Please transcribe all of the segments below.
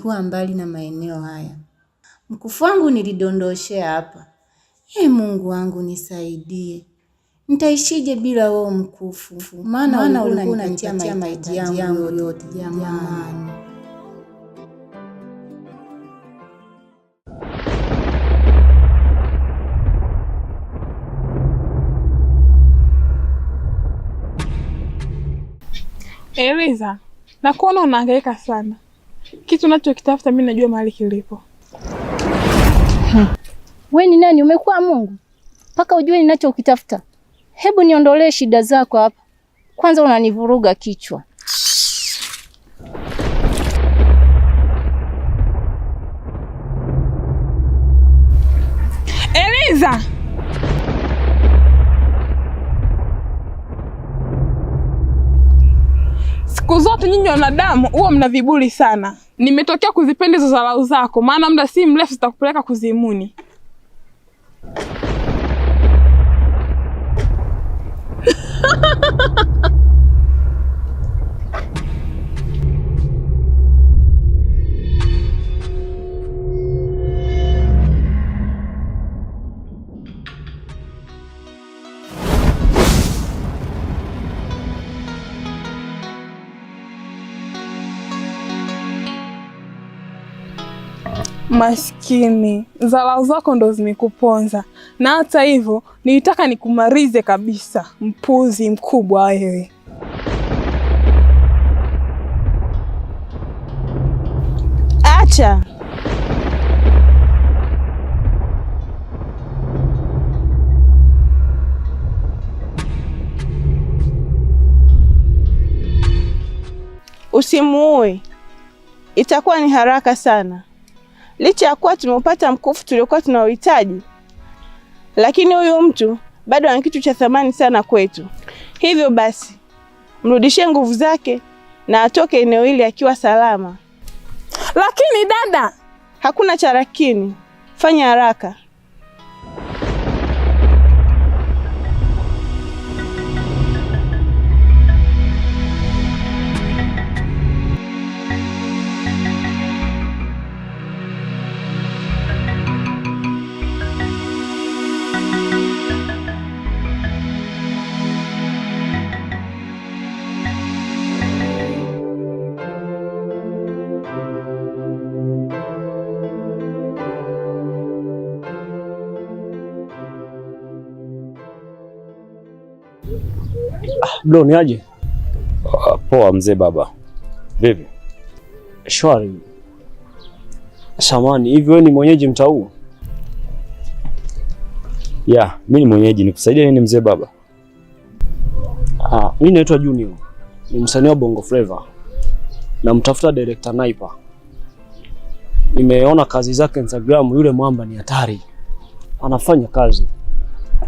nilikuwa mbali na maeneo haya. Mkufu wangu nilidondoshea hapa. Mungu wangu nisaidie. Nitaishije bila wewe mkufu? Maana ulikuwa unanipatia mahitaji yangu yote jamani. Eliza, nakuona unahangaika sana. Kitu unachokitafuta mimi najua mahali kilipo. Wewe ni nani? Umekuwa Mungu mpaka ujue ninachokitafuta? Hebu niondolee shida zako hapa. Kwanza unanivuruga kichwa. Eliza! Siku zote nyinyi wanadamu huwa mna viburi sana. Nimetokea kuzipenda hizo dharau zako, maana muda si mrefu zitakupeleka kuzimuni. Maskini, dharau zako ndo zimekuponza. Na hata hivyo, nilitaka nikumalize kabisa, mpuzi mkubwa wewe. Acha. Usimuue. Itakuwa ni haraka sana. Licha ya kuwa tumepata mkufu tuliokuwa tunauhitaji, lakini huyu mtu bado ana kitu cha thamani sana kwetu. Hivyo basi, mrudishie nguvu zake na atoke eneo hili akiwa salama. Lakini dada, hakuna cha lakini. Fanya haraka. Bro, ni aje? Poa mzee baba. Vipi? Shwari. Samani, hivi wewe ni mwenyeji mtaa huu? Ya, mimi ni mwenyeji. Nikusaidie nini mzee baba? Mimi naitwa Junior. Ni msanii wa Bongo Flava. Namtafuta director Naipa. Nimeona kazi zake Instagram, yule mwamba ni hatari. Anafanya kazi.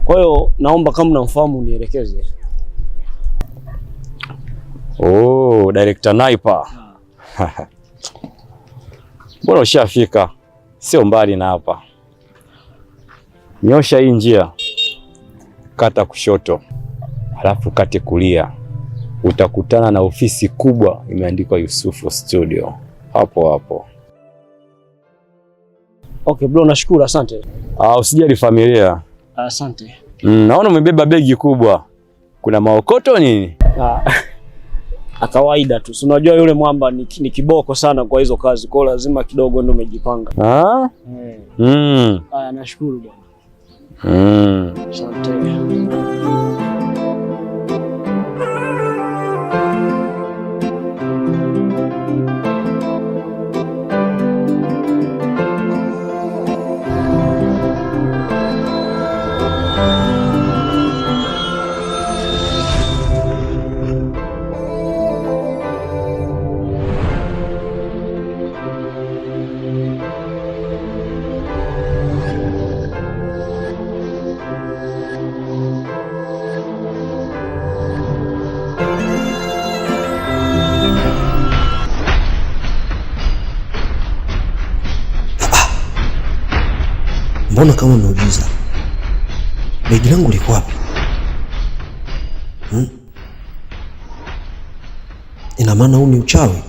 Kwa hiyo naomba kama unamfahamu nielekeze. Oh, director Naipa. Bora ushafika. Sio mbali na hapa. Nyosha hii njia. Kata kushoto. Halafu kate kulia. Utakutana na ofisi kubwa imeandikwa Yusufu Studio. Hapo hapo. Okay bro, nashukuru, asante. Usijali familia. Asante. Naona umebeba begi kubwa. Kuna maokoto nini? Kawaida tu. Unajua yule mwamba ni kiboko sana kwa hizo kazi. Kwa lazima kidogo ndio umejipanga. Nashukuru bwana. Asante. Mbona kama unauliza? Begi langu liko wapi? Ina maana huu ni uchawi?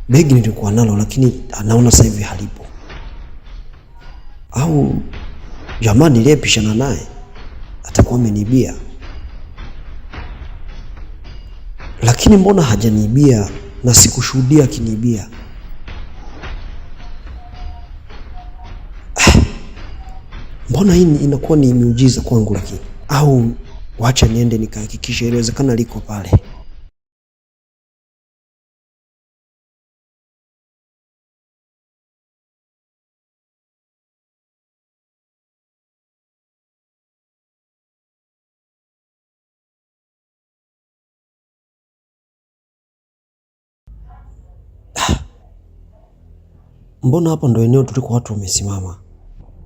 begi nilikuwa nalo, lakini anaona sasa hivi halipo. Au jamani niliyepishana naye atakuwa ameniibia. Lakini mbona hajaniibia na sikushuhudia akiniibia? Mbona hii inakuwa ni miujiza kwangu? Lakini au wacha niende nikahakikisha, inawezekana liko pale. Mbona hapa ndo eneo tuliko watu wamesimama,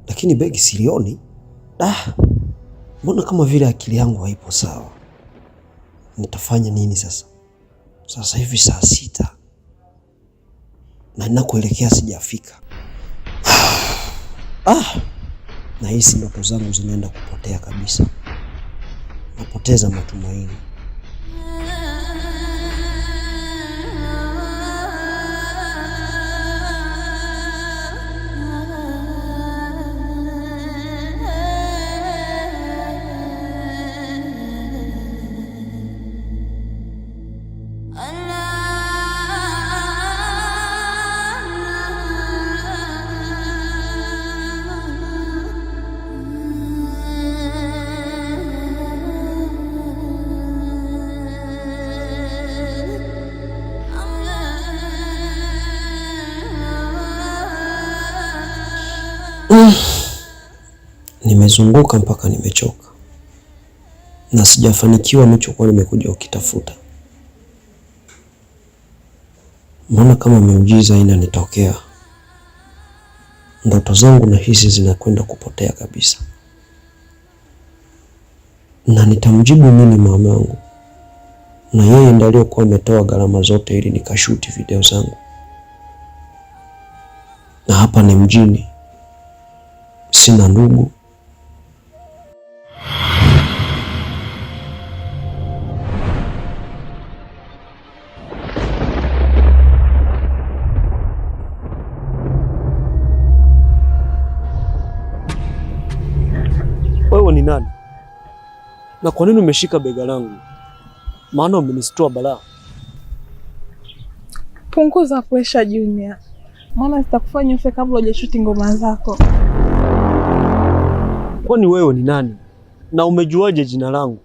lakini begi silioni? Mbona kama vile akili yangu haipo sawa. Nitafanya nini sasa? Sasa hivi saa 6 na ninakoelekea sijafika. Nahisi ndoto zangu zinaenda kupotea kabisa. Napoteza matumaini. Nimezunguka mpaka nimechoka na sijafanikiwa nilichokuwa nimekuja ukitafuta. Mbona kama miujiza inanitokea? Ndoto zangu na hisi zinakwenda kupotea kabisa. Na nitamjibu nini mama yangu? Na yeye ndiye aliyokuwa ametoa gharama zote ili nikashuti video zangu. Na hapa ni mjini. Sina ndugu. Wewe ni nani? Na kwa nini umeshika bega langu? Maana umenistua balaa. Punguza pressure Junior. Maana sitakufanya ufe kabla hujashuti ngoma zako. Kwani wewe ni nani? Na umejuaje jina langu?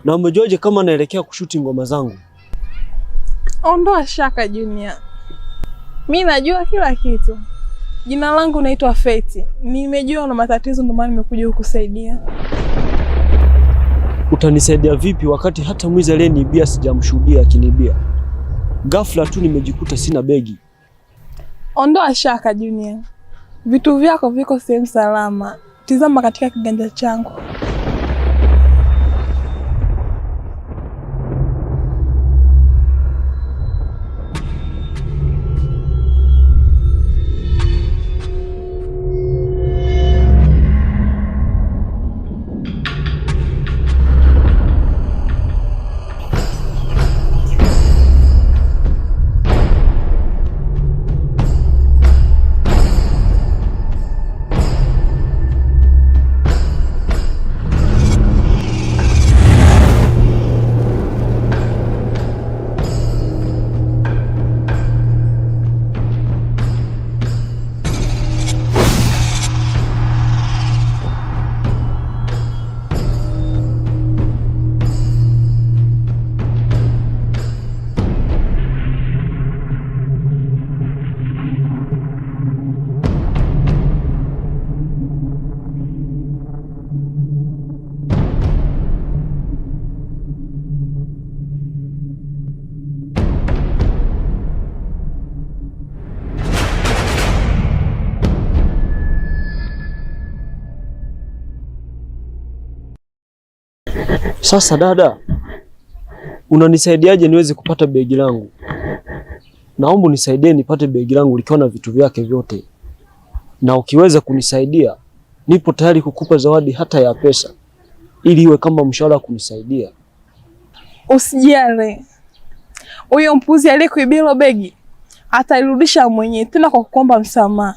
Na umejuaje kama naelekea kushuti ngoma zangu? Ondoa shaka Junior. Mimi najua kila kitu. Jina langu naitwa Feti. Nimejua una matatizo ndio maana nimekuja kukusaidia. Utanisaidia vipi wakati hata mwizi aliyeniibia sijamshuhudia akiniibia? Ghafla tu nimejikuta sina begi. Ondoa shaka Junior. Vitu vyako viko sehemu salama. Tizama katika kiganja changu. Sasa dada, unanisaidiaje niweze kupata begi langu? Naomba unisaidie nipate begi langu likiwa na vitu vyake vyote. Na ukiweza kunisaidia, nipo tayari kukupa zawadi hata ya pesa ili iwe kama mshahara kunisaidia. Usijali. Huyo mpuzi aliyekuibia begi atairudisha mwenyewe, tena kwa kuomba msamaha.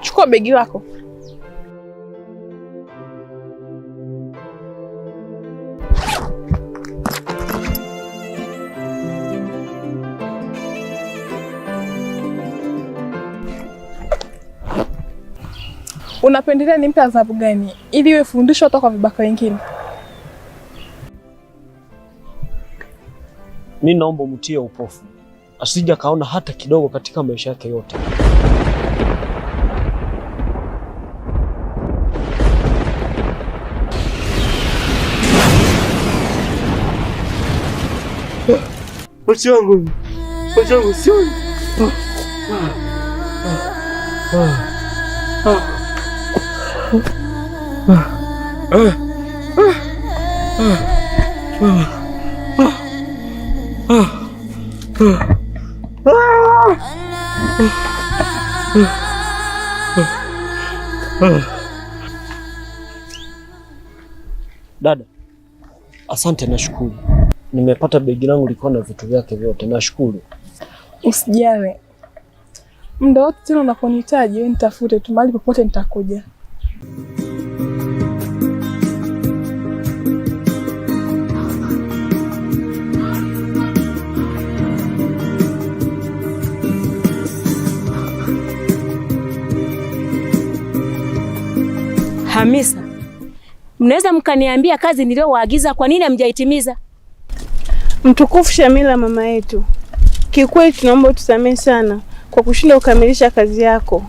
Chukua begi lako. Unapendelea nimpe adhabu gani ili iwe fundisho hata kwa vibaka wengine? Mimi naomba umtie upofu, asija kaona hata kidogo katika maisha yake yote. Macho yangu sioni. Dada, asante, nashukuru. Nimepata begi langu liko na vitu vyake vyote, nashukuru. Usijali. Muda wote tena unaponihitaji wewe nitafute tu, mahali popote nitakuja. Hamisa, mnaweza mkaniambia kazi niliyowaagiza kwa nini hamjaitimiza? Mtukufu Shamila, mama yetu, kikweli tunaomba utusamehe sana kwa kushindwa kukamilisha kazi yako,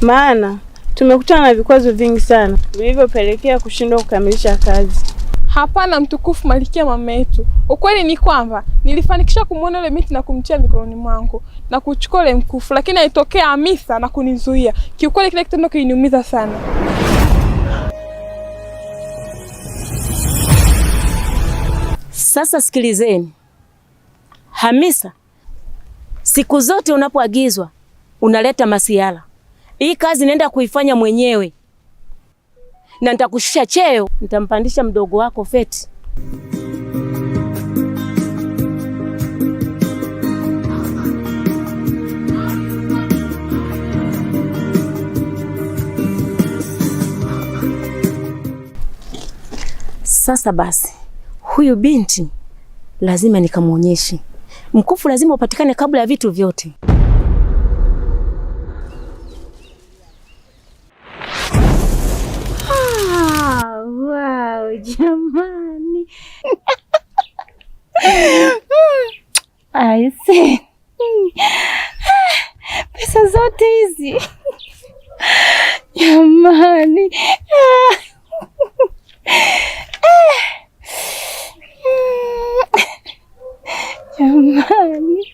maana tumekutana na vikwazo vingi sana vilivyopelekea kushindwa kukamilisha kazi. Hapana mtukufu Malikia mama yetu, ukweli ni kwamba nilifanikisha kumuona yule binti na kumtia mikononi mwangu na kuchukua ile mkufu, lakini aitokea Hamisa na kunizuia. Kiukweli kile kitendo kiliniumiza sana. Sasa sikilizeni. Hamisa, siku zote unapoagizwa unaleta masiala. Hii kazi naenda kuifanya mwenyewe. Na nitakushusha cheo, nitampandisha mdogo wako Feti. Sasa basi, huyu binti lazima nikamuonyeshe. Mkufu lazima upatikane kabla ya vitu vyote. Wow, jamani. Aise. Pesa zote hizi. Jamani. Jamani.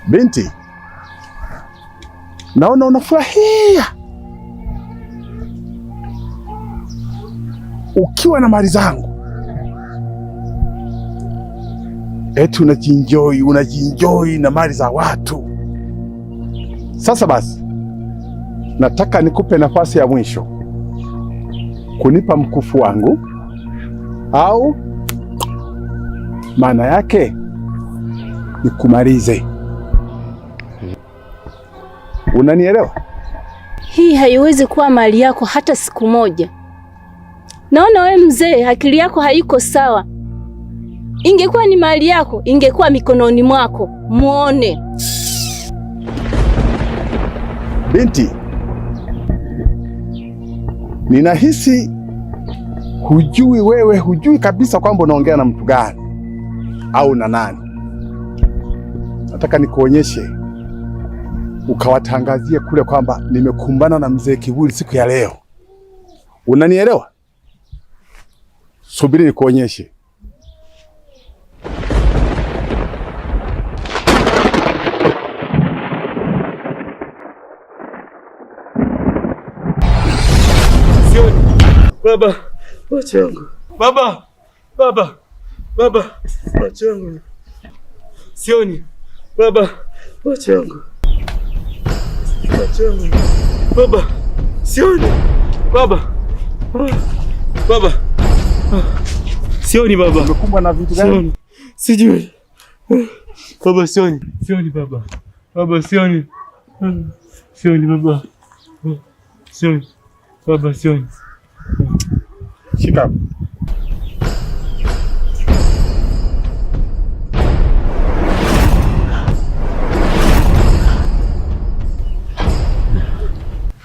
Binti, naona unafurahia ukiwa na mali zangu. Eti unajinjoi na mali za watu. Sasa basi, nataka nikupe nafasi ya mwisho kunipa mkufu wangu, au maana yake nikumalize. Unanielewa? Hii haiwezi kuwa mali yako hata siku moja. Naona wewe mzee, akili yako haiko sawa. Ingekuwa ni mali yako, ingekuwa mikononi mwako. Muone. Binti, ninahisi hujui kabisa kwamba unaongea na mtu gani au na nani. Nataka nikuonyeshe, ukawatangazie kule kwamba nimekumbana na mzee Kivuli siku ya leo. Unanielewa? Subiri nikuonyeshe. Baba, macho yangu. Baba, macho yangu. Sioni. Baba, macho yangu. Macho yangu. Baba, sioni. Baba. Sioni baba. Umekumbwa na vitu gani? Sijui. Baba, sioni. Sioni baba. Baba, sioni. Sioni baba. Sioni. Baba, sioni. Shika.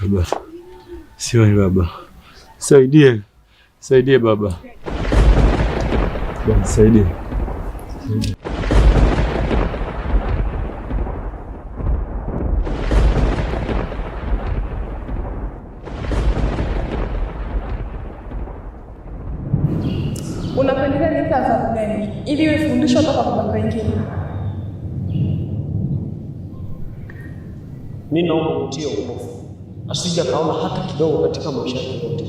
Baba, sioni baba. Saidie baba. Baba, saidie. Unapendelea nipe adhabu gani ili iwe fundisho toka kwa watu wengine? Mimi naomba mtie upofu, asije kaona hata kidogo katika maisha yake yote.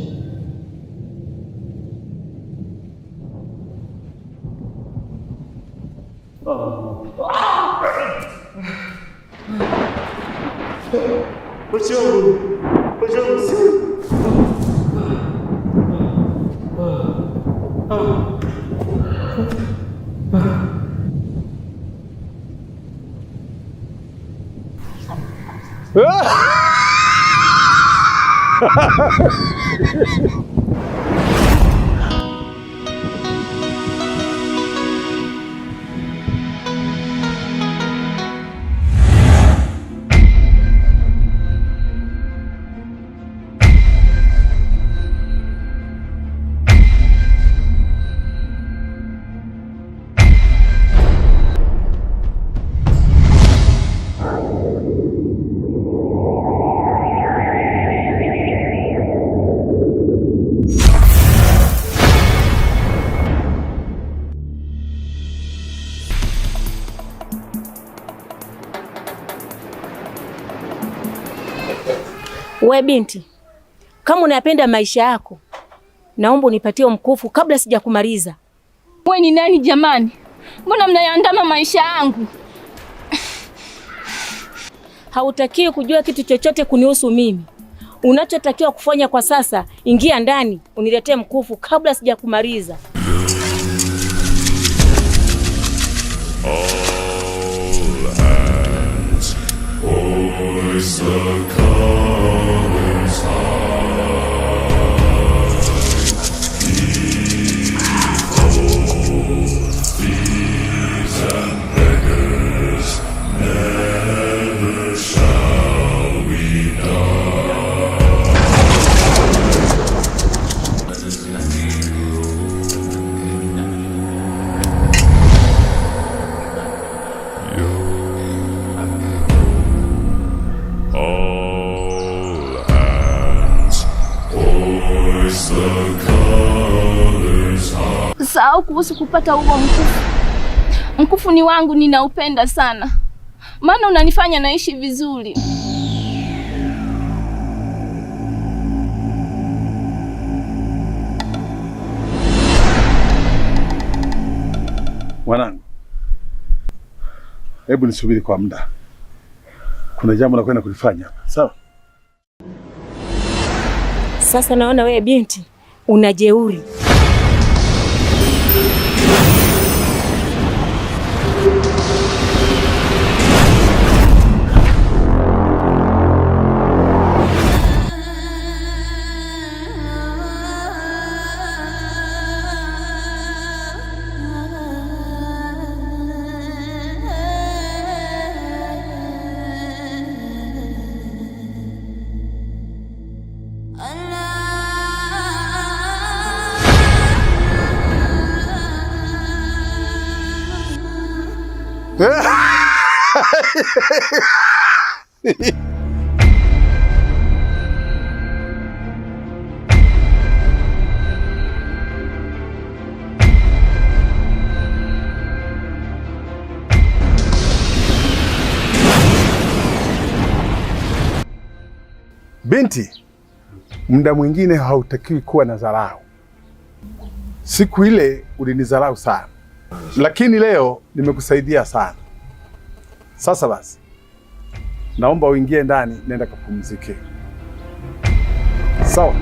We binti, kama unapenda maisha yako, naomba unipatie mkufu kabla sijakumaliza. We ni nani jamani? Mbona mnayaandama maisha yangu? Hautakiwi kujua kitu chochote kunihusu mimi. Unachotakiwa kufanya kwa sasa, ingia ndani uniletee mkufu kabla sijakumaliza. Sahau kuhusu kupata huo mkufu. Mkufu ni wangu, ninaupenda sana. Maana unanifanya naishi vizuri. Mwanangu, hebu nisubiri kwa muda. kuna jambo nakwenda kulifanya hapa. Sawa? Sasa naona wewe binti una jeuri. Binti, muda mwingine hautakiwi kuwa na dharau. Siku ile ulinidharau sana, lakini leo nimekusaidia sana. Sasa basi, naomba uingie ndani, nenda kapumzike. Sawa?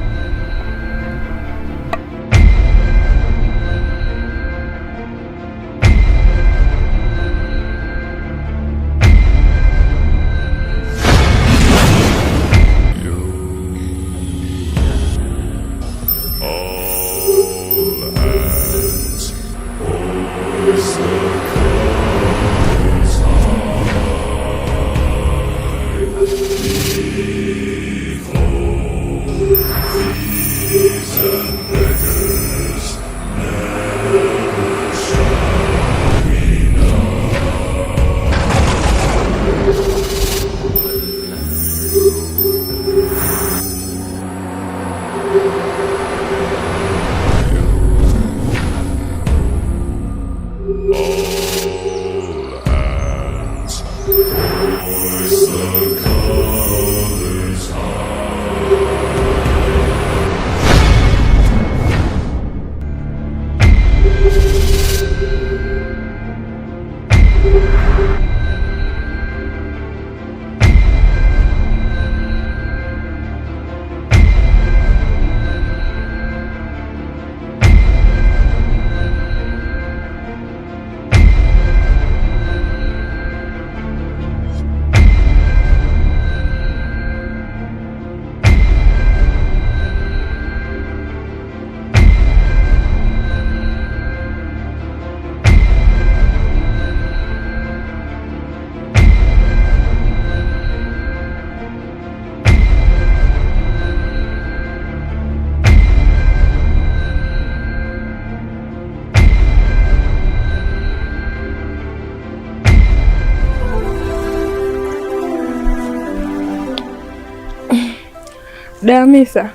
Damisa,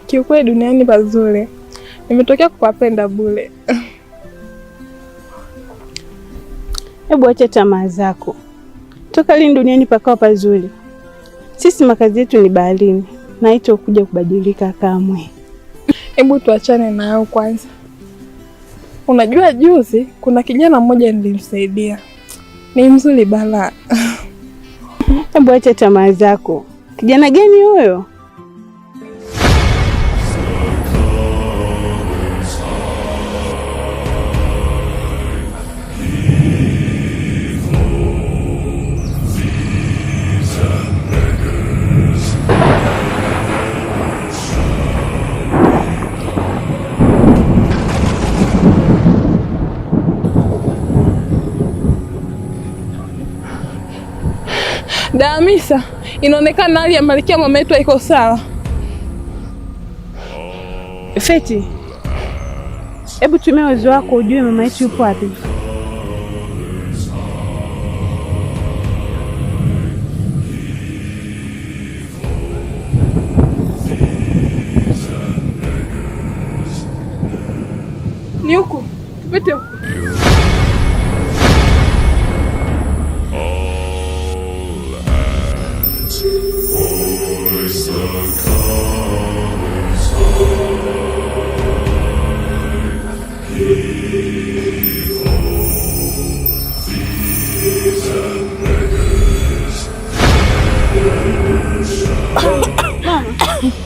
kiukweli duniani pazuri. Nimetokea kuwapenda bure. Hebu acha tamaa zako. Toka lini duniani pakawa pazuri? Sisi makazi yetu ni baharini na hicho kuja kubadilika kamwe. Hebu tuachane nao kwanza. Unajua juzi kuna kijana mmoja nilimsaidia. Ni mzuri bala. Hebu acha tamaa zako. Kijana gani huyo? Damisa, inaonekana hali ya Malkia mama yetu haiko sawa. Feti, hebu tumia uwezo wako ujue mama yetu yupo wapi. Ni huku, tupite huku.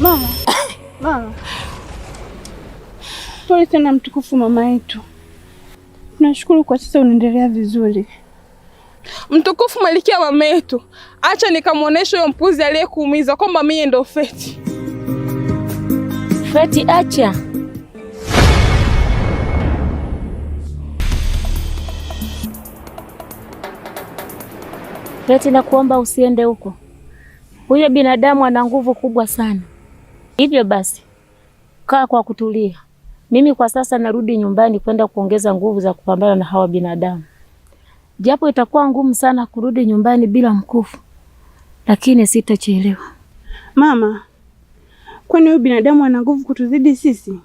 Mama. Mama. Pole tena mtukufu mama yetu. Tunashukuru kwa sasa unaendelea vizuri. Mtukufu Malkia mama yetu, acha nikamwonesha huyo mpuzi aliyekuumiza kwamba mimi ndo Feti. Feti, acha. Feti, nakuomba usiende huko. Huyo binadamu ana nguvu kubwa sana. Hivyo basi, kaa kwa kutulia. Mimi kwa sasa narudi nyumbani kwenda kuongeza nguvu za kupambana na hawa binadamu. Japo itakuwa ngumu sana kurudi nyumbani bila mkufu, lakini sitachelewa. Mama, kwani huyu binadamu ana nguvu kutuzidi sisi?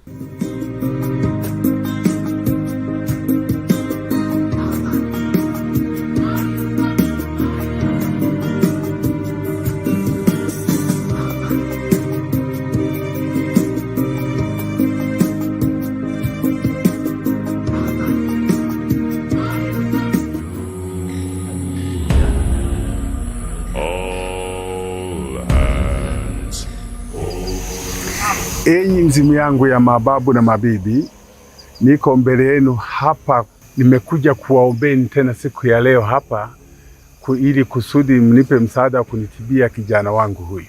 Enyi mzimu yangu ya mababu na mabibi, niko mbele yenu hapa. Nimekuja kuwaombeni tena siku ya leo hapa ili kusudi mnipe msaada wa kunitibia kijana wangu huyu.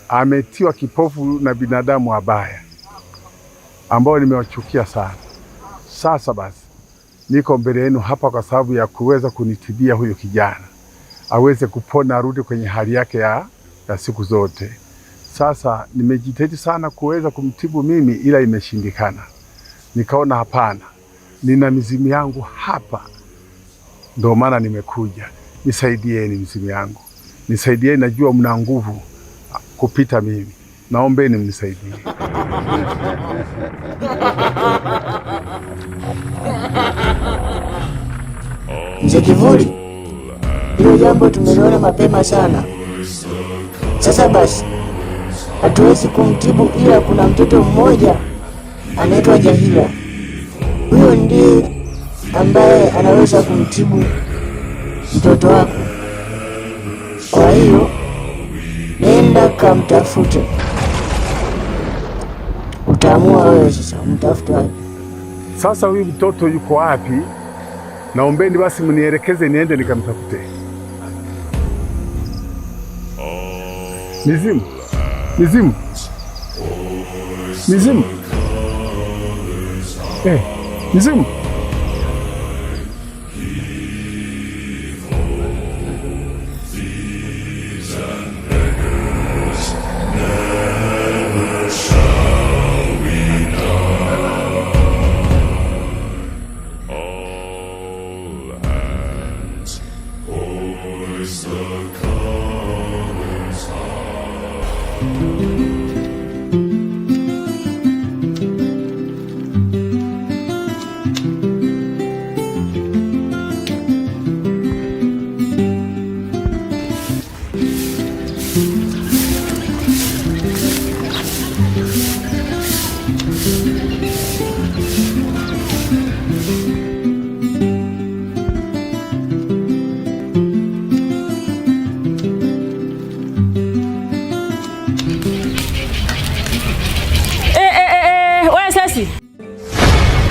Ametiwa kipofu na binadamu wabaya ambao nimewachukia sana. Sasa basi, niko mbele yenu hapa kwa sababu ya kuweza kunitibia huyu kijana, aweze kupona, arudi kwenye hali yake ya siku zote. Sasa nimejitahidi sana kuweza kumtibu mimi, ila imeshindikana. Nikaona hapana, nina mizimu yangu hapa, ndio maana nimekuja. Nisaidieni mizimu yangu, nisaidieni, najua mna nguvu kupita mimi, naombeni mnisaidie. Mzee Kivuli, hilo jambo tumeliona mapema sana. Sasa basi, hatuwezi kumtibu, ila kuna mtoto mmoja anaitwa Jahila. Huyo ndiye ambaye anaweza kumtibu mtoto wako. Kwa hiyo nenda kamtafute. Utaamua wewe sasa umtafute wapi. Sasa huyu mtoto yuko wapi? Naombeni basi mnielekeze niende nikamtafute. Mizimu. Mizimu. Mizimu. Mizimu.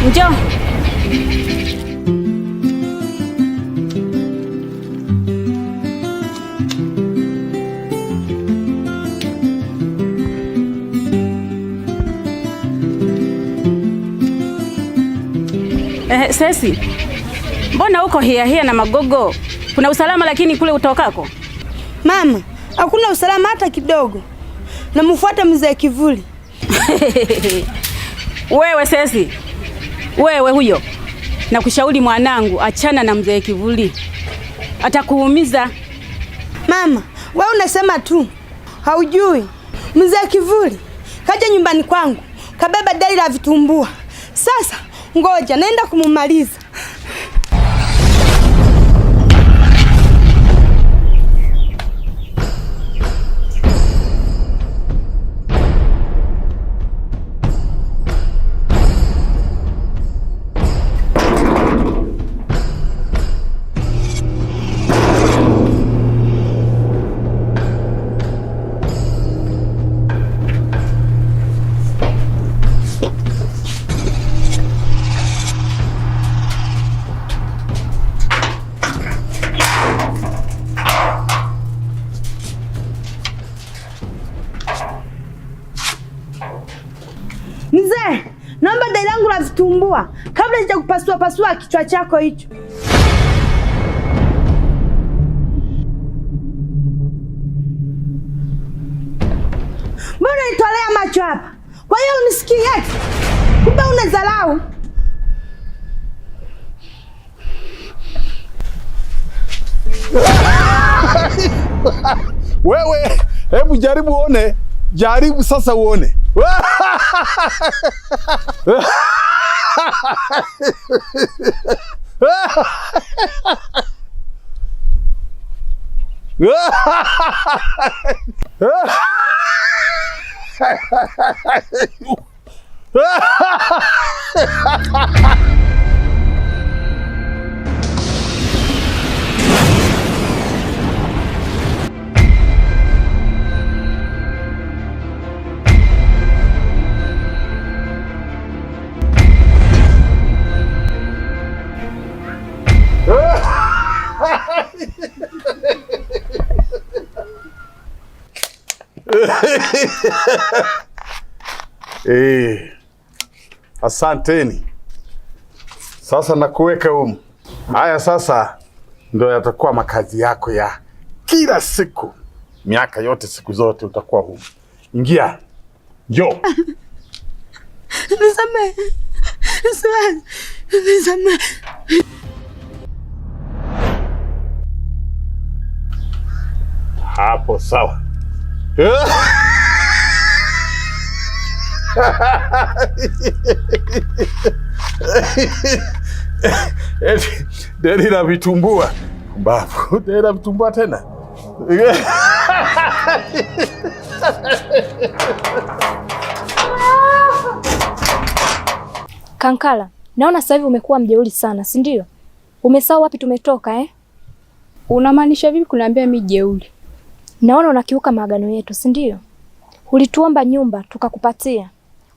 Njoo. Sesi, mbona uko hia na magogo? Kuna usalama lakini kule utokako? Mama, hakuna usalama hata kidogo. Namfuata mzee Kivuli. Wewe Sesi, wewe huyo, nakushauri mwanangu, achana na mzee Kivuli, atakuumiza. Mama, wewe unasema tu, haujui mzee Kivuli kaja nyumbani kwangu, kabeba dai la vitumbua. Sasa ngoja naenda kumumaliza. Mzee, naomba dai langu la vitumbua kabla sijakupasua pasua kichwa chako hicho. Mbona nitolea macho hapa? Kwa hiyo unisikii eti? Kumbe unadharau. Wewe, hebu jaribu uone. Jaribu sasa uone. Asanteni. Sasa nakuweka humu. Haya sasa ndio yatakuwa makazi yako ya kila siku. Miaka yote, siku zote utakuwa humu. Ingia. Njoo. Nisamehe. Nisamehe. Hapo sawa. Deni la vitumbua. Mbavu, deni la vitumbua tena. Kankala, naona sasa hivi umekuwa mjeuri sana, si ndio? Umesahau wapi tumetoka eh? Unamaanisha vipi kuniambia mimi jeuri? Naona unakiuka maagano yetu, si ndio? Ulituomba nyumba tukakupatia.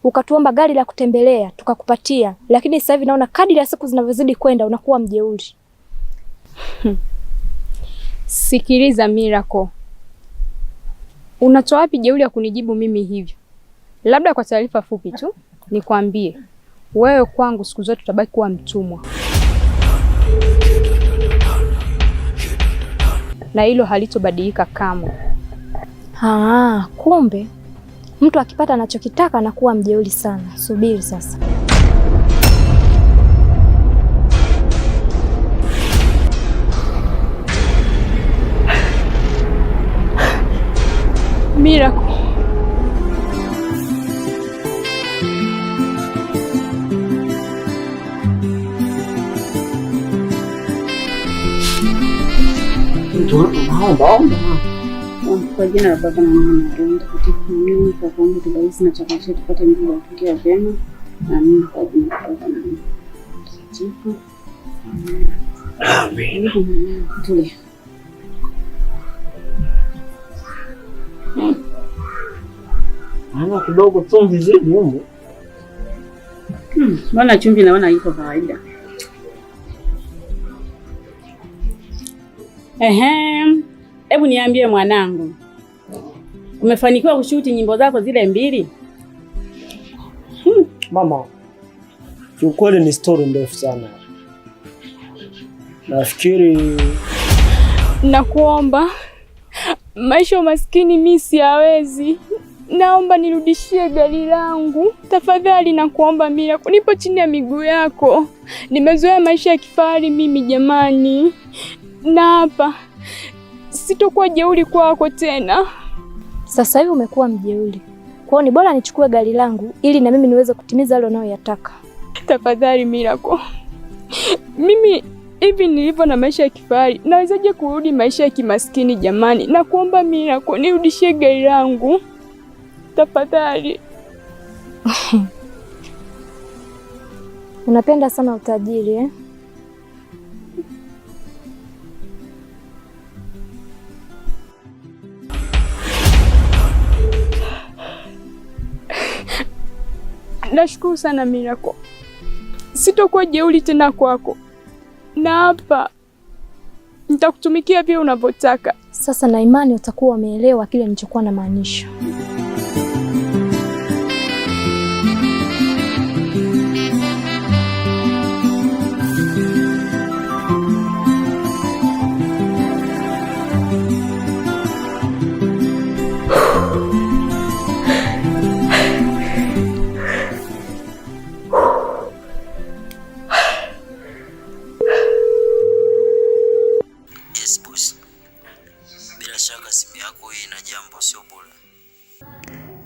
Ukatuomba gari la kutembelea tukakupatia, lakini sasa hivi naona kadri ya siku zinavyozidi kwenda unakuwa mjeuri. Sikiliza Miracle. Unatoa wapi jeuri ya kunijibu mimi hivyo? Labda kwa taarifa fupi tu nikwambie, wewe kwangu siku zote utabaki kuwa mtumwa. Na hilo halitobadilika kamwe. Kumbe mtu akipata anachokitaka anakuwa mjeuri sana. Subiri sasa. Miracle. Kwa jina la Baba na Mwana na Roho Mtakatifu, Mungu kwa kuomba tubariki na chakula chetu tupate nguvu ya kufikia vyema, na Mungu kwa jina la Baba na Mwana Mtakatifu. Amen. Tulia. Ana kidogo chumvi zidi huko. Mbona chumvi naona iko kawaida. Hebu niambie mwanangu. Umefanikiwa kushuti nyimbo zako zile 2? Mama, kiukweli ni story ndefu sana. Nafikiri nakuomba, maisha umaskini mimi siyawezi. Naomba nirudishie gari langu. Tafadhali nakuomba Miracle, nipo chini ya miguu yako. Nimezoea maisha ya kifahari mimi jamani. Na hapa sitokuwa jeuri kwako tena. Sasa hivi umekuwa mjeuri. Kwa hiyo ni bora nichukue gari langu ili na mimi niweze kutimiza yale unayoyataka. Tafadhali Miracle. Mimi hivi nilivyo na maisha ya kifahari, nawezaje kurudi maisha ya kimaskini jamani? Nakuomba Miracle, nirudishie gari langu. Tafadhali. Unapenda sana utajiri eh? Nashukuru sana Miracle. Sitokuwa jeuri tena kwako. Na hapa nitakutumikia vile unavyotaka. Sasa na imani utakuwa umeelewa kile nilichokuwa na maanisha.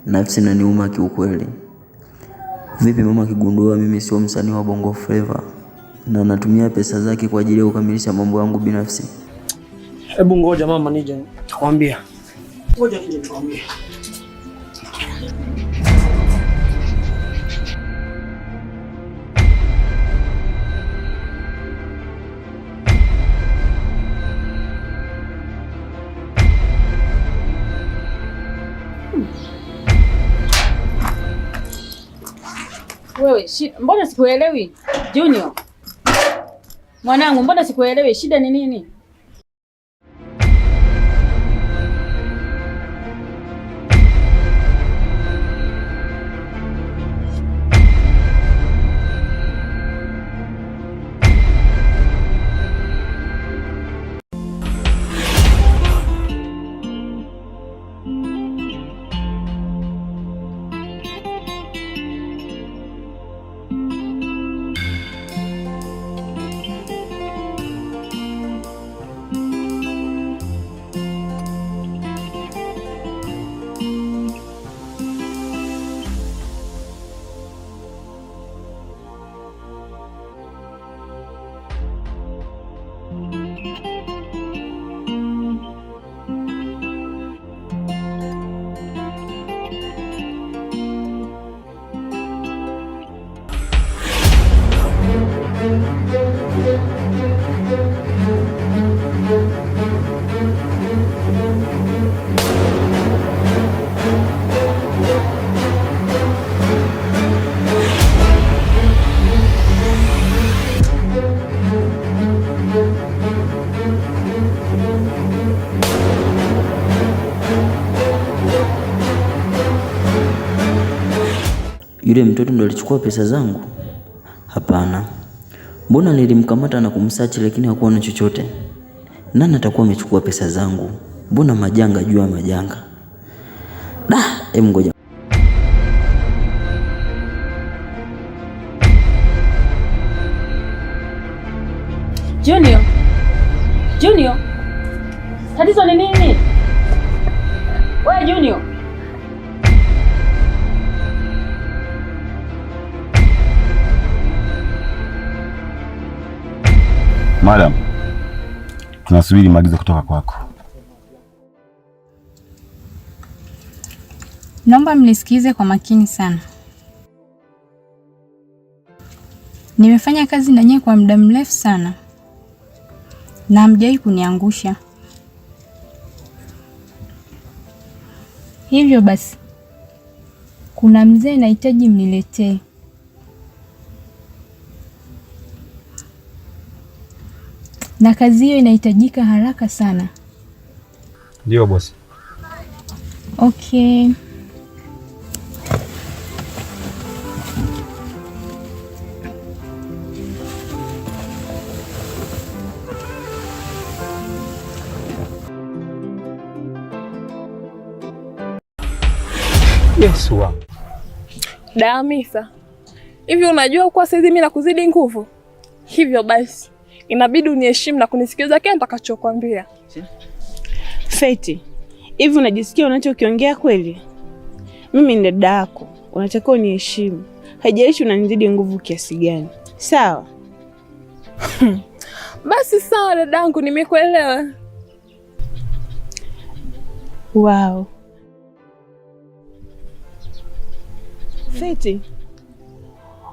nafsi inaniuma kiukweli. Vipi mama akigundua mimi sio msanii wa Bongo Flava na natumia pesa zake kwa ajili ya kukamilisha mambo yangu binafsi? Hebu ngoja mama nije nikwambia. Ngoja nije nikwambie. Wewe, mbona sikuelewi? Junior. Mwanangu, mbona sikuelewi? Shida ni nini? Yule mtoto ndo alichukua pesa zangu? Hapana. Mbona nilimkamata na kumsachi lakini hakuwa na chochote? Nani atakuwa amechukua pesa zangu? Mbona majanga juu ya majanga? Ngoja. Junior. Tatizo ni nini? Wewe Junior. Madam, tunasubiri maagizo kutoka kwako. Naomba mnisikize kwa makini sana. Nimefanya kazi na nyie kwa muda mrefu sana na hamjawahi kuniangusha. Hivyo basi, kuna mzee nahitaji mniletee. Na kazi hiyo inahitajika haraka sana. Ndio bosi. Okay. Yesu wangu. Hamisa, hivi unajua kuwa saizi mimi nakuzidi nguvu? Hivyo basi inabidi uniheshimu na kunisikiliza kile nitakachokwambia. Feti, hivi unajisikia unachokiongea kweli? Mimi ni dada yako, unatakiwa uniheshimu. Haijalishi unanizidi nguvu kiasi gani. Sawa? Basi sawa dadangu, nimekuelewa. Wow. Feti,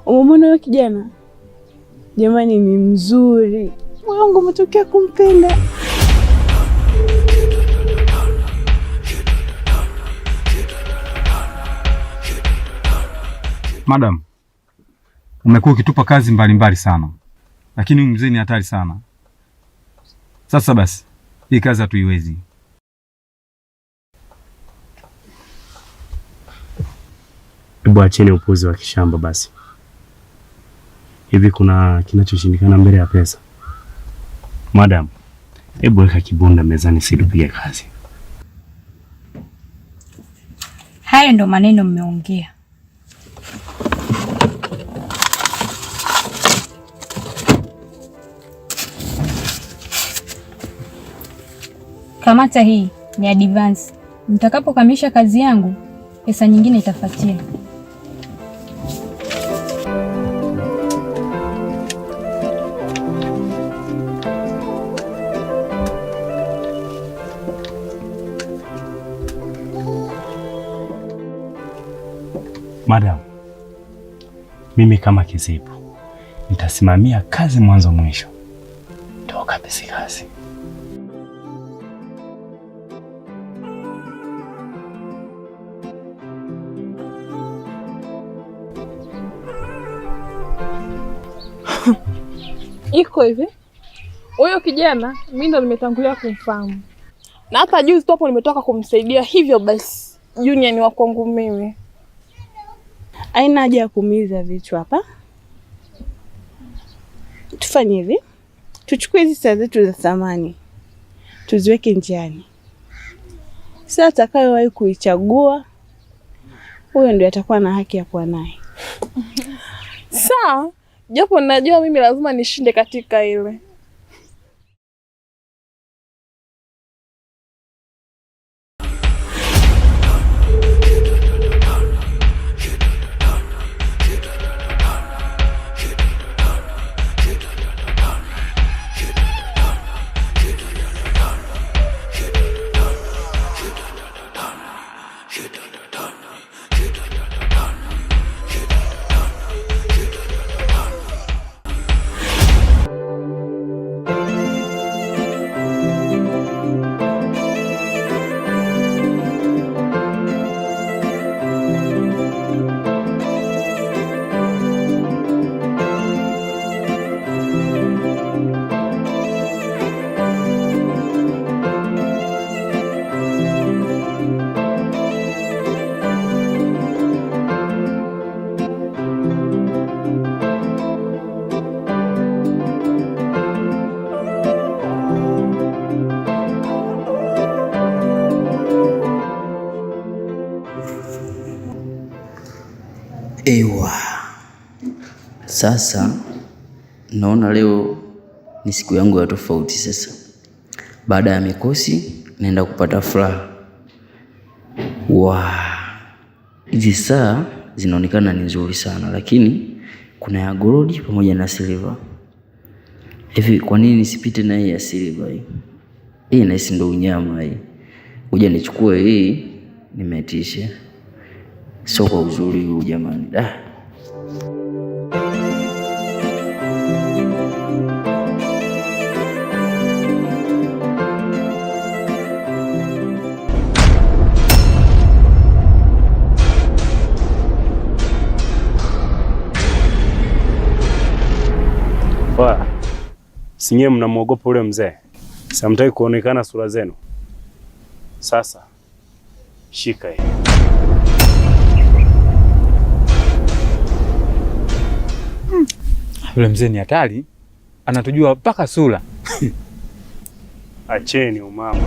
umemwona huyo kijana? Jamani ni mzuri. Moyo wangu umetokea kumpenda. Madam, umekuwa ukitupa kazi mbalimbali sana, lakini huyu mzee ni hatari sana. Sasa basi, hii kazi hatuiwezi. Hebu acheni upuzi wa kishamba basi. Hivi kuna kinachoshindikana mbele ya pesa? Madam, hebu weka kibunda mezani situpige kazi. Hayo ndo maneno mmeongea. Kamata hii ni advance. Mtakapokamilisha kazi yangu, pesa nyingine itafuatia. Madam, mimi kama Kizibu nitasimamia kazi mwanzo mwisho. Toka basi kazi. Iko hivi, huyo kijana mimi ndo nimetangulia kumfahamu, na hata juzi tu hapo nimetoka kumsaidia. Hivyo basi Junior ni wa kwangu mimi. Haina haja ya kuumiza vichwa hapa. Tufanye hivi, tuchukue hizi saa zetu za thamani tuziweke njiani. Sasa atakayewahi kuichagua huyo ndio atakuwa na haki ya kuwa naye. Sawa, japo najua mimi lazima nishinde katika ile. Ewa, sasa naona leo ni siku yangu ya tofauti. Sasa baada ya mikosi naenda kupata furaha. Hizi saa zinaonekana ni nzuri sana, lakini kuna ya gold pamoja na silver. Hivi kwa nini nisipite na hii ya silver hii? Hii naisi ndo unyama hii. Ngoja nichukue hii nimetisha. Sio kwa uzuri huu jamani. Sinye mnamwogopa ule mzee. Samtaki kuonekana sura zenu. Sasa shika hii. Yule mzee ni hatari, anatujua mpaka sura. Acheni umama.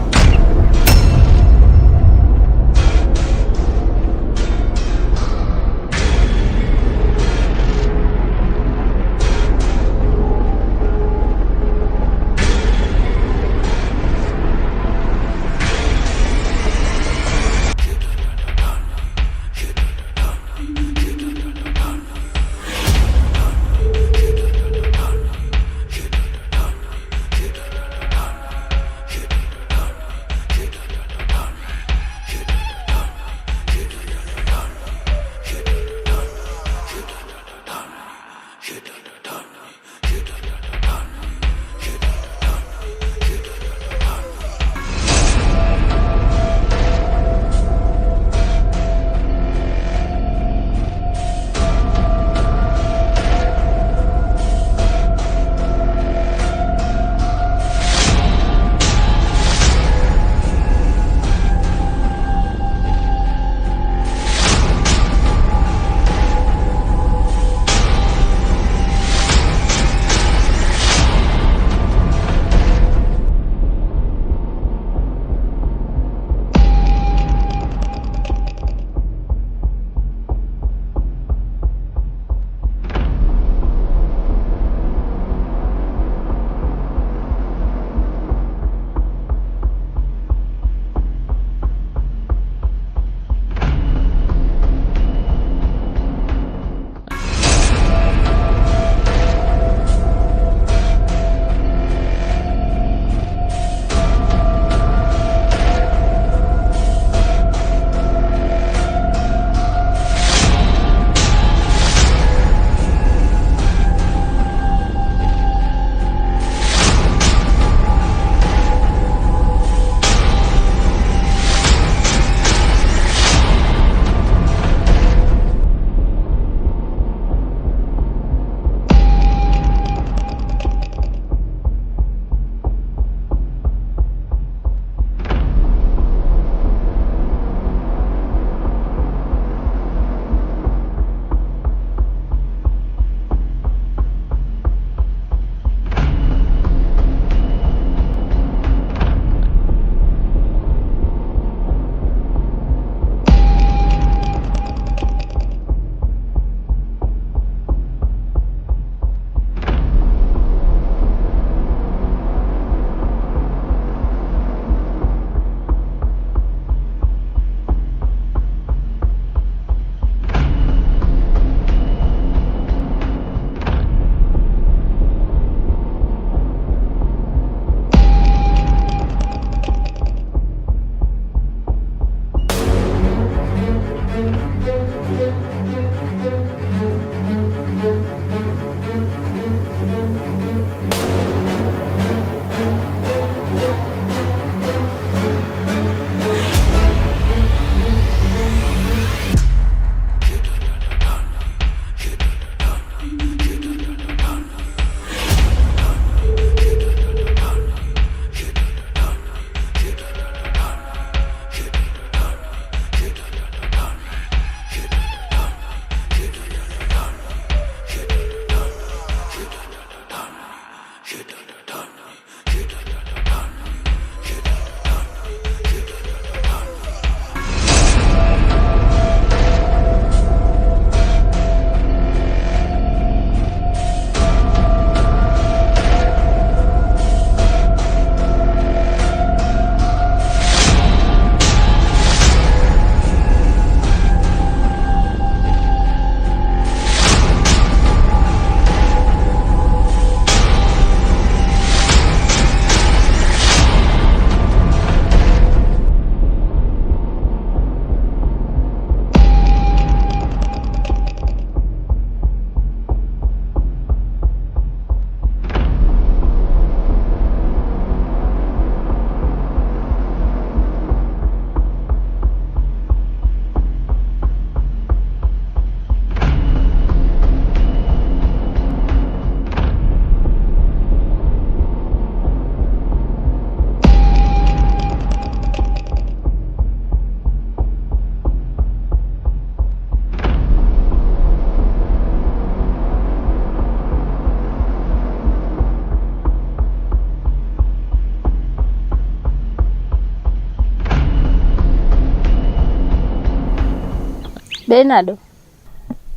Bernardo.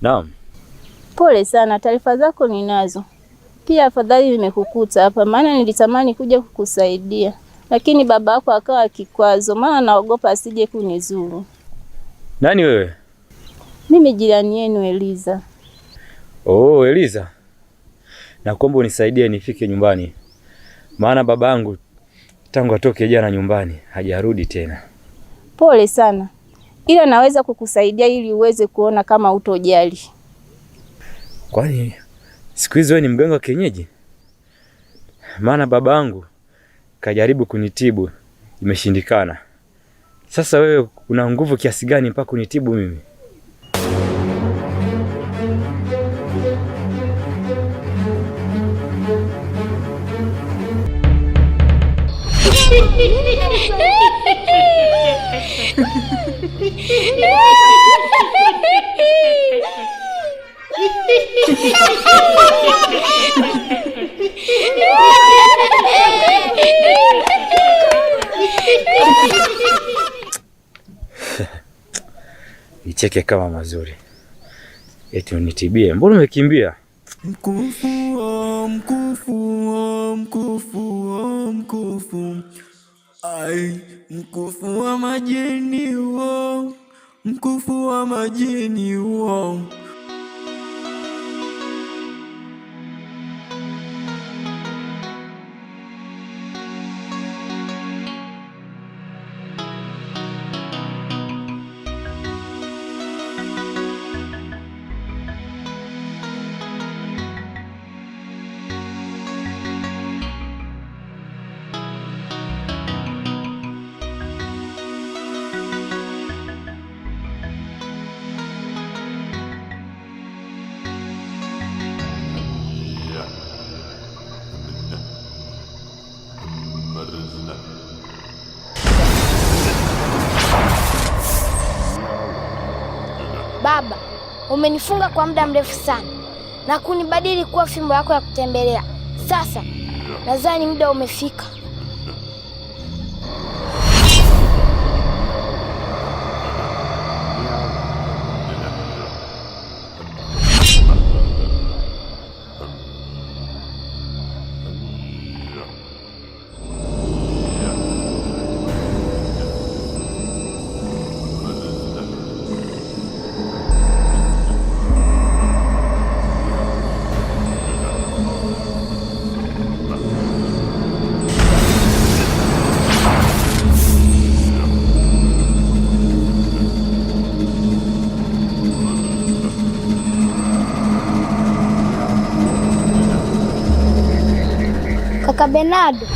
Naam. Pole sana, taarifa zako ninazo. Pia afadhali nimekukuta hapa, maana nilitamani kuja kukusaidia, lakini baba yako akawa kikwazo, maana naogopa asije kunizuru. Nani wewe? Mimi jirani yenu Eliza. Oh, Eliza. Nakuomba unisaidie nifike nyumbani, maana babangu tangu atoke jana nyumbani hajarudi tena. Pole sana, ila naweza kukusaidia ili uweze kuona kama utojali. Kwani siku hizo wewe ni mganga wa kienyeji? Maana babangu kajaribu kunitibu, imeshindikana. Sasa wewe una nguvu kiasi gani mpaka kunitibu mimi? Nicheke kama mazuri. Eti unitibie. Mbona umekimbia? Mkufu, mkufu, mkufu, mkufu. Ai, mkufu wa majini wo. Mkufu wa majini wo. Baba, umenifunga kwa muda mrefu sana na kunibadili kuwa fimbo yako ya kutembelea. Sasa nadhani muda umefika. Kaka Bernardo.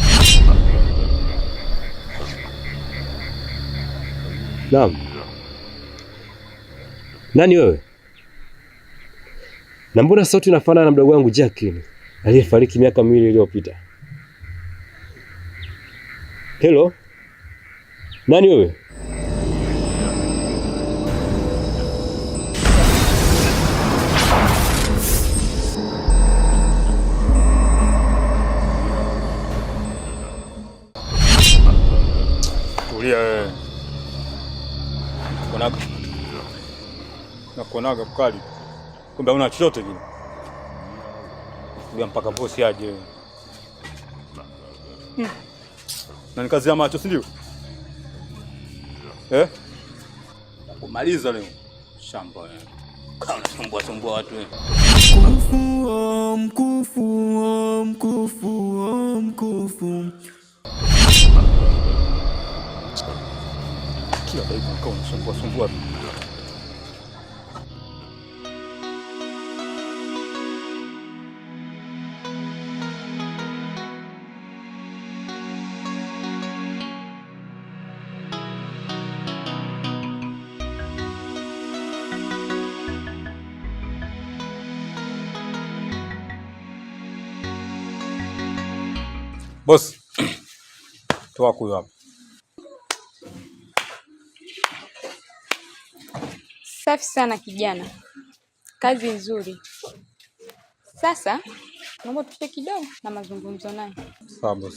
Naam. Nani wewe? Na mbona sauti inafanana na mdogo wangu Jacqueline aliyefariki miaka miwili iliyopita? Hello? Nani wewe? Tulia. Nakuonaga mkali. Kumbe una chochote kile. Kuja mpaka bosi aje. Na nikazia macho, si ndio? Kumaliza leo. Shamba wewe. Kana sumbua watu wewe. Mkufu, mkufu, mkufu. Kila dakika unakuwa sumbua. Boss, toa kuyo hapa. Safi sana kijana, kazi nzuri. Sasa naomba tupite kidogo na mazungumzo naye. Sawa boss.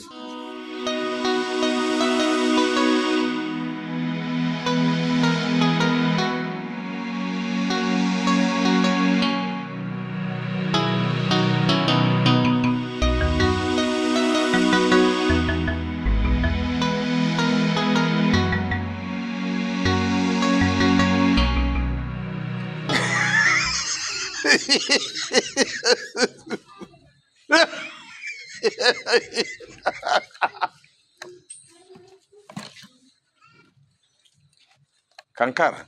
Kankara,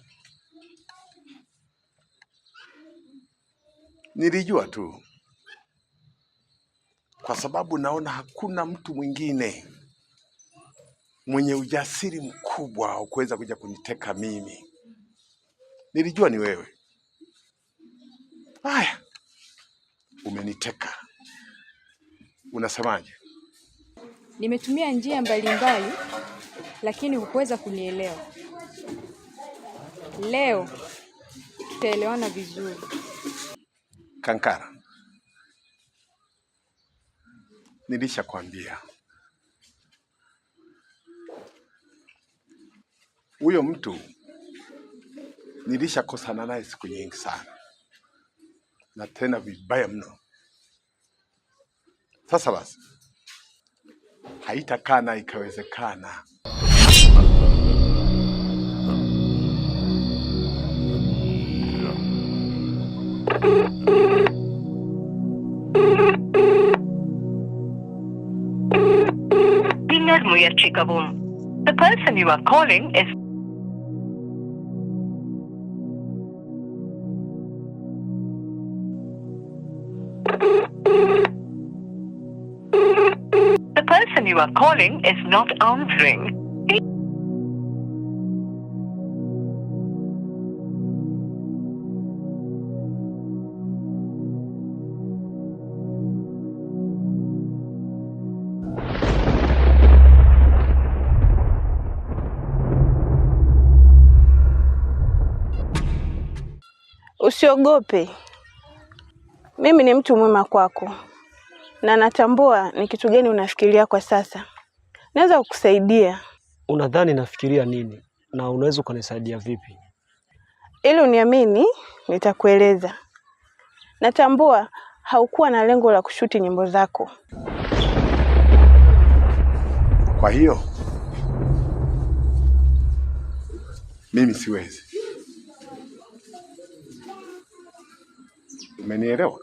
nilijua tu, kwa sababu naona hakuna mtu mwingine mwenye ujasiri mkubwa wa kuweza kuja kuniteka mimi. Nilijua ni wewe. Haya, umeniteka. Unasemaje? Nimetumia njia mbalimbali lakini hukuweza kunielewa. Leo tutaelewana vizuri. Kankara, nilishakwambia huyo mtu nilishakosana naye siku nyingi sana, na tena vibaya mno. Sasa basi, haitakaa na ikawezekana. The person you are calling is not answering. Usiogope. Mimi ni mtu mwema kwako. Na natambua ni kitu gani unafikiria kwa sasa. Naweza kukusaidia. Unadhani nafikiria nini? Na unaweza kunisaidia vipi? Ili uniamini, nitakueleza. Natambua haukuwa na lengo la kushuti nyimbo zako. Kwa hiyo mimi siwezi. Umenielewa?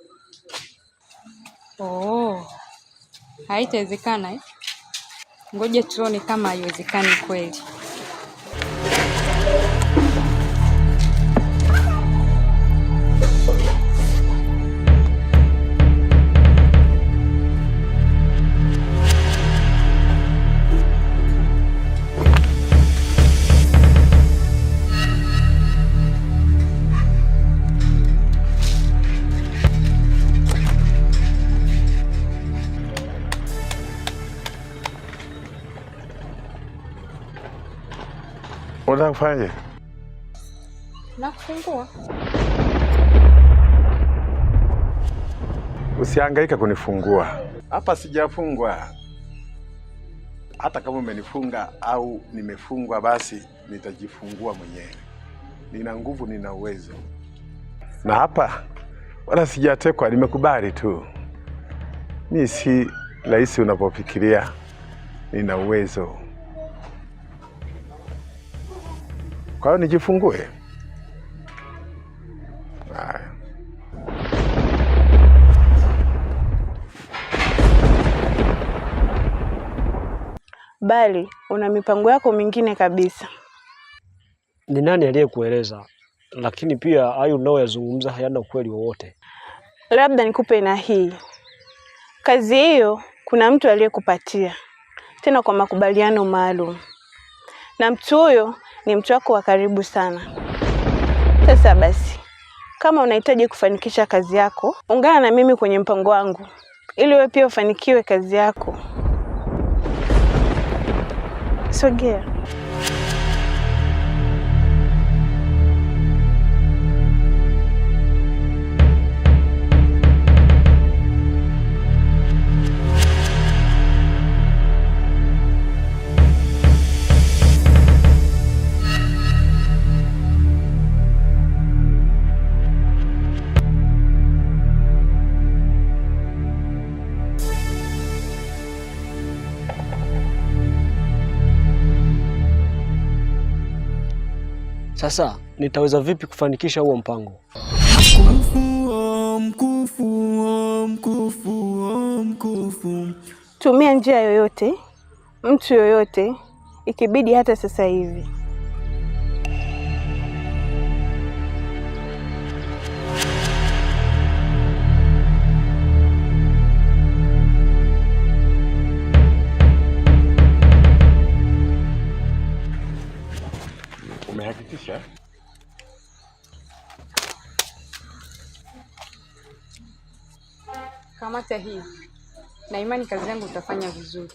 Haitawezekana eh? Ngoja tuone kama haiwezekani kweli. Unataka kufanya? Nakufungua. Usihangaika kunifungua. Hapa sijafungwa. Hata kama umenifunga au nimefungwa, basi nitajifungua mwenyewe. Nina nguvu, nina uwezo. Na hapa wala sijatekwa, nimekubali tu. Mimi si rahisi unapofikiria. Nina uwezo. Kwa hiyo nijifungue. Bali una mipango yako mingine kabisa. Ni nani aliyekueleza? Lakini pia hayo unayoyazungumza hayana ukweli wowote. Labda nikupe na hii. Kazi hiyo kuna mtu aliyekupatia. Tena kwa makubaliano maalum. Na mtu huyo ni mtu wako wa karibu sana. Sasa basi, kama unahitaji kufanikisha kazi yako, ungana na mimi kwenye mpango wangu ili wewe pia ufanikiwe kazi yako. Sogea. Sasa nitaweza vipi kufanikisha huo mpango? Tumia njia yoyote, mtu yoyote, ikibidi hata sasa hivi. Umehakikisha? Kamata hii na imani kazi yangu utafanya vizuri.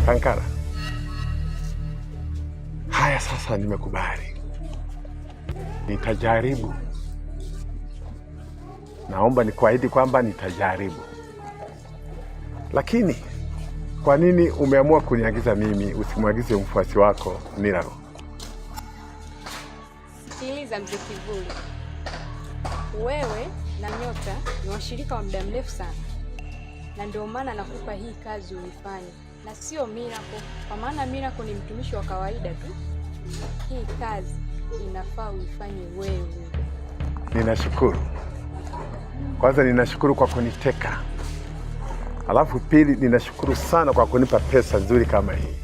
Sankara. Haya sasa nimekubali. Nitajaribu. Naomba nikuahidi kwamba nitajaribu. Lakini kwa nini umeamua kuniagiza mimi usimwagize mfuasi wako Milaro? Sikiliza mzee Kivuli. Wewe na Nyota ni washirika wa muda mrefu sana. Na ndio maana nakupa hii kazi uifanye na sio Milako, kwa maana Milako ni mtumishi wa kawaida tu. Hii kazi inafaa uifanye wewe. Ninashukuru. Kwanza ninashukuru kwa kuniteka. Alafu pili ninashukuru sana kwa kunipa pesa nzuri kama hii.